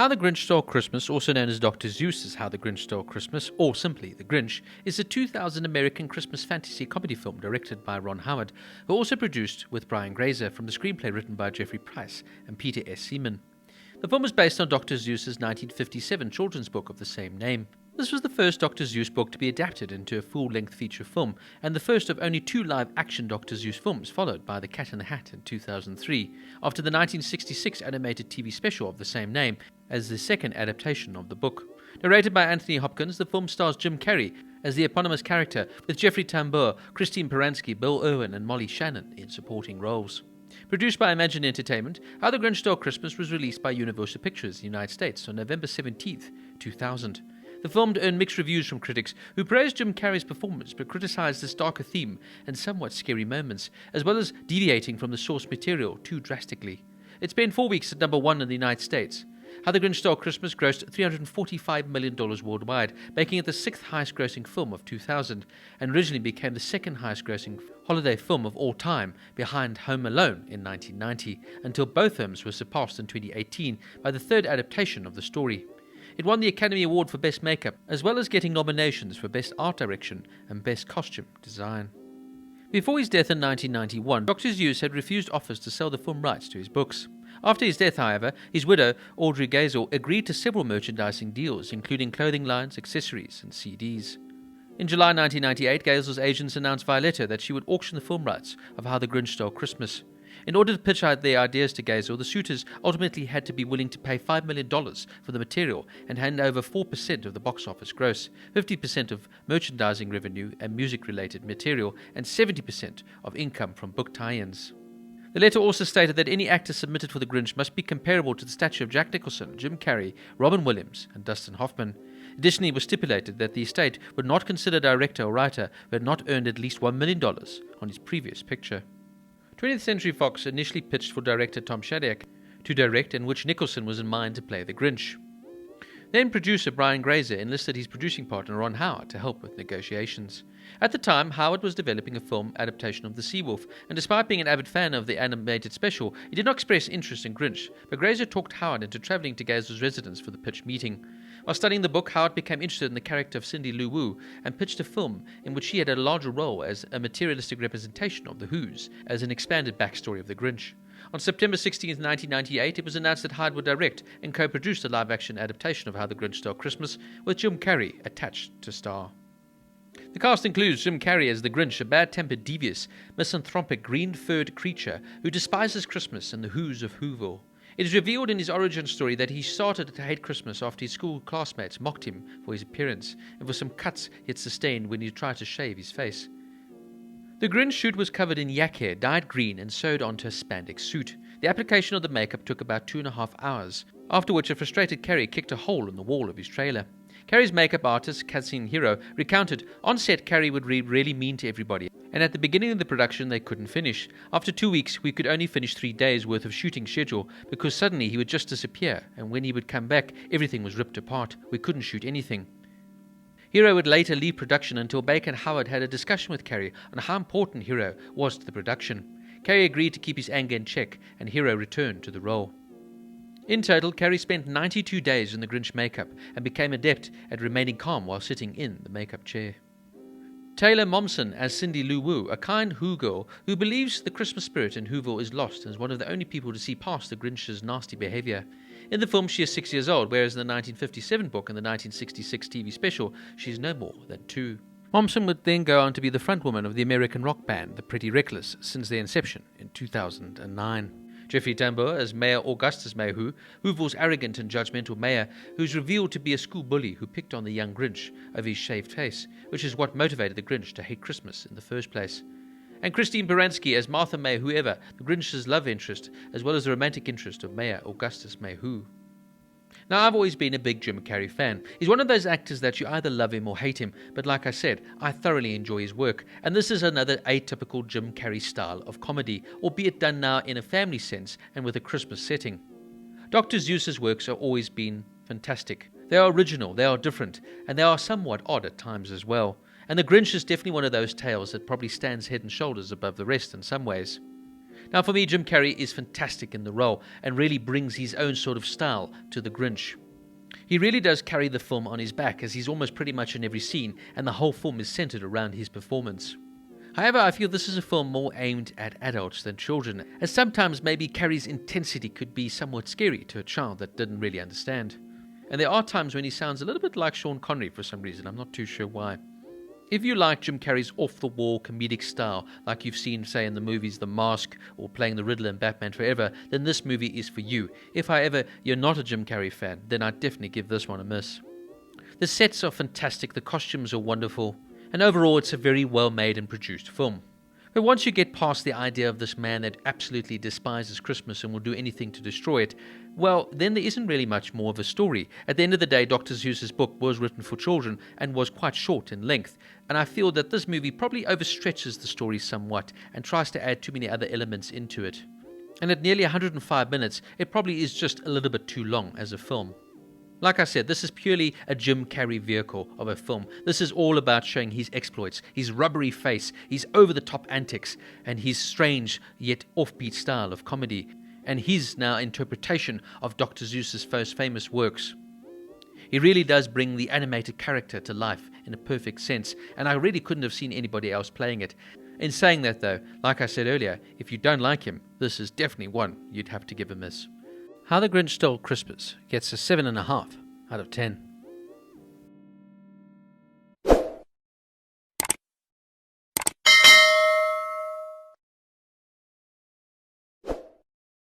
How the Grinch Stole Christmas, also known as Dr. Seuss's How the Grinch Stole Christmas, or simply The Grinch, is a 2000 American Christmas fantasy comedy film directed by Ron Howard, who also produced with Brian Grazer from the screenplay written by Jeffrey Price and Peter S. Seaman. The film is based on Dr. Seuss's 1957 children's book of the same name. This was the first Dr. Seuss book to be adapted into a full-length feature film, and the first of only 2 live-action Dr. Seuss films, followed by The Cat in the Hat in 2003, after the 1966 animated TV special of the same name, as the second adaptation of the book. Narrated by Anthony Hopkins, the film stars Jim Carrey as the eponymous character, with Jeffrey Tambor, Baranski, Bill Irwin and Molly Shannon in supporting roles. Produced by Imagine Entertainment, How the Grinch Stole Christmas was released by Universal Pictures in the United States on November 17, 2000. The film earned mixed reviews from critics, who praised Jim Carrey's performance but criticized this darker theme and somewhat scary moments, as well as deviating from the source material too drastically. It spent 4 weeks at number 1 in the United States. How the Grinch Stole Christmas grossed $345 million worldwide, making it the 6th highest grossing film of 2000, and originally became the 2nd highest grossing holiday film of all time, behind Home Alone in 1990, until both films were surpassed in 2018 by the 3rd adaptation of the story. It won the Academy Award for Best Makeup, as well as getting nominations for Best Art Direction and Best Costume Design. Before his death in 1991, Dr. Seuss had refused offers to sell the film rights to his books. After his death, however, his widow, Audrey Grazer, agreed to several merchandising deals, including clothing lines, accessories, and CDs. In July 1998, Grazer's agents announced via letter that she would auction the film rights of How the Grinch Stole Christmas. In order to pitch out their ideas to Grazer, the suitors ultimately had to be willing to pay $5 million for the material and hand over 4% of the box office gross, 50% of merchandising revenue and music-related material, and 70% of income from book tie-ins. The letter also stated that any actor submitted for The Grinch must be comparable to the stature of Jack Nicholson, Jim Carrey, Robin Williams, and Dustin Hoffman. Additionally, it was stipulated that the estate would not consider a director or writer who had not earned at least $1 million on his previous picture. 20th Century Fox initially pitched for director Tom Shadyac to direct, in which Nicholson was in mind to play the Grinch. Then producer Brian Grazer enlisted his producing partner Ron Howard to help with negotiations. At the time, Howard was developing a film adaptation of The Seawolf, and despite being an avid fan of the animated special, he did not express interest in Grinch, but Grazer talked Howard into travelling to Grazer's residence for the pitch meeting. While studying the book, Howard became interested in the character of Cindy Lou Who and pitched a film in which she had a larger role as a materialistic representation of the Who's, as an expanded backstory of the Grinch. On September 16, 1998, it was announced that Howard would direct and co-produce a live-action adaptation of How the Grinch Stole Christmas, with Jim Carrey attached to star. The cast includes Jim Carrey as the Grinch, a bad-tempered, devious, misanthropic, green-furred creature who despises Christmas and the Who's of Whoville. It is revealed in his origin story that he started to hate Christmas after his school classmates mocked him for his appearance and for some cuts he had sustained when he tried to shave his face. The Grinch suit was covered in yak hair, dyed green, and sewed onto a spandex suit. The application of the makeup took about 2.5 hours, after which a frustrated Carrey kicked a hole in the wall of his trailer. Carrey's makeup artist, Kathleen Hero, recounted, "On set, Carrey would be really mean to everybody, and at the beginning of the production they couldn't finish. After 2 weeks, we could only finish 3 days worth of shooting schedule, because suddenly he would just disappear, and when he would come back, everything was ripped apart. We couldn't shoot anything." Hero would later leave production until Baker and Howard had a discussion with Carrey on how important Hero was to the production. Carrey agreed to keep his anger in check, and Hero returned to the role. In total, Carrey spent 92 days in the Grinch makeup and became adept at remaining calm while sitting in the makeup chair. Taylor Momsen as Cindy Lou Who, a kind Who girl who believes the Christmas spirit in Whoville is lost and is one of the only people to see past the Grinch's nasty behavior. In the film, she is 6 years old, whereas in the 1957 book and the 1966 TV special, she is no more than 2. Momsen would then go on to be the frontwoman of the American rock band The Pretty Reckless since their inception in 2009. Jeffrey Tambor as Mayor Augustus Mayhew, Whoville's arrogant and judgmental mayor, who's revealed to be a school bully who picked on the young Grinch over his shaved face, which is what motivated the Grinch to hate Christmas in the first place. And Christine Baranski as Martha May Whoever, the Grinch's love interest, as well as the romantic interest of Mayor Augustus Mayhew. Now, I've always been a big Jim Carrey fan. He's one of those actors that you either love him or hate him, but like I said, I thoroughly enjoy his work, and this is another atypical Jim Carrey style of comedy, albeit done now in a family sense and with a Christmas setting. Dr. Seuss's works have always been fantastic. They are original, they are different, and they are somewhat odd at times as well. And The Grinch is definitely one of those tales that probably stands head and shoulders above the rest in some ways. Now for me, Jim Carrey is fantastic in the role and really brings his own sort of style to the Grinch. He really does carry the film on his back, as he's almost pretty much in every scene, and the whole film is centered around his performance. However, I feel this is a film more aimed at adults than children, as sometimes maybe Carrey's intensity could be somewhat scary to a child that didn't really understand. And there are times when he sounds a little bit like Sean Connery for some reason, I'm not too sure why. If you like Jim Carrey's off-the-wall comedic style, like you've seen, say, in the movies The Mask or playing the Riddler in Batman Forever, then this movie is for you. If, however, you're not a Jim Carrey fan, then I'd definitely give this one a miss. The sets are fantastic, the costumes are wonderful, and overall it's a very well-made and produced film. But once you get past the idea of this man that absolutely despises Christmas and will do anything to destroy it, well, then there isn't really much more of a story. At the end of the day, Dr. Seuss's book was written for children and was quite short in length, and I feel that this movie probably overstretches the story somewhat and tries to add too many other elements into it. And at nearly 105 minutes, it probably is just a little bit too long as a film. Like I said, this is purely a Jim Carrey vehicle of a film. This is all about showing his exploits, his rubbery face, his over-the-top antics, and his strange yet offbeat style of comedy, and his now interpretation of Dr. Seuss's most famous works. He really does bring the animated character to life in a perfect sense, and I really couldn't have seen anybody else playing it. In saying that though, like I said earlier, if you don't like him, this is definitely one you'd have to give a miss. How the Grinch Stole Christmas gets a 7.5 out of 10.